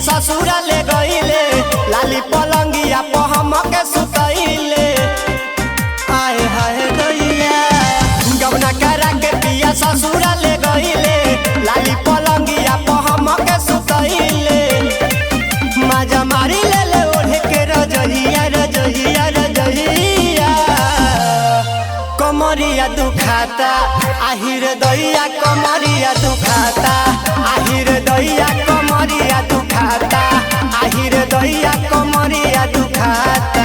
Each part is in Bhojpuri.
ससुरा ले गईले लाली पलंगिया पे हमके सुतईले। आए हाय दैया गवना करा के पिया ससुरा ले गईले लाली पलंगिया पे हमके सुतईले। मजा मारी ले ले ओढ़े के रजहिया रजहिया रजहिया कमरिया दुखाता आहिर दैया कमरिया दुखाता आहिर दैया कमरिया दुखाता आहिर दैया कमरिया दुखाता।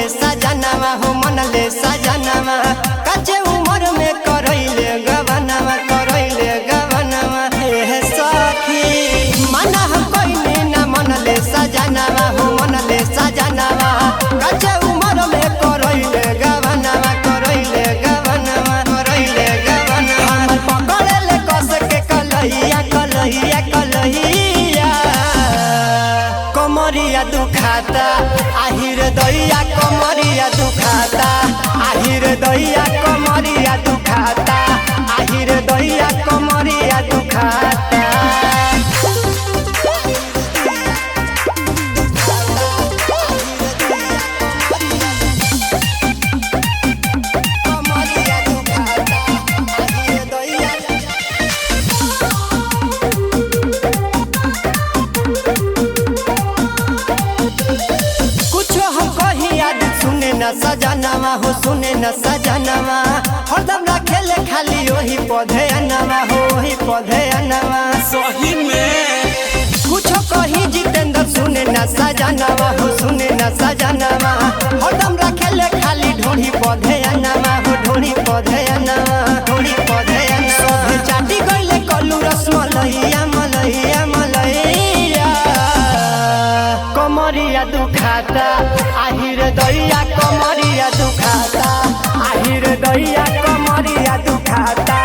सजनवा हो मन ले सजनवा कच्चे उम्र में करैले गवनवा हे सखी मना कोई ना मन ले सजनवा हो मन ले सजनवा कच्चे उम्र में करैले गवनवा हमर पकड़े ले कस के कलहिया कलहिया कलहिया कमरिया दुखाता आहिर दैया कमरिया दुखाता आहिर दैया कमरिया दुखाता आहिर दैया कमरिया दुखाता। सजनवा हो सुने न सजनवा हरदम रखेले खाली वही पौधे अनवा हो वही पौधे अनवा। सही में कुछ कही जितेंद्र सुने न सजनवा हो सुने न सजनवा हरदम रखेले खाली ढोड़ी पौधे अनवा हो ढोड़ी पौधे अनवा ढोड़ी पौधे अनवा। सब चाटी गईले कलू रस मलैया मलैया मलैया कमरिया दुखाता आहिर दैया कमरिया दुखाता आहिर दैया कमरिया दुखाता।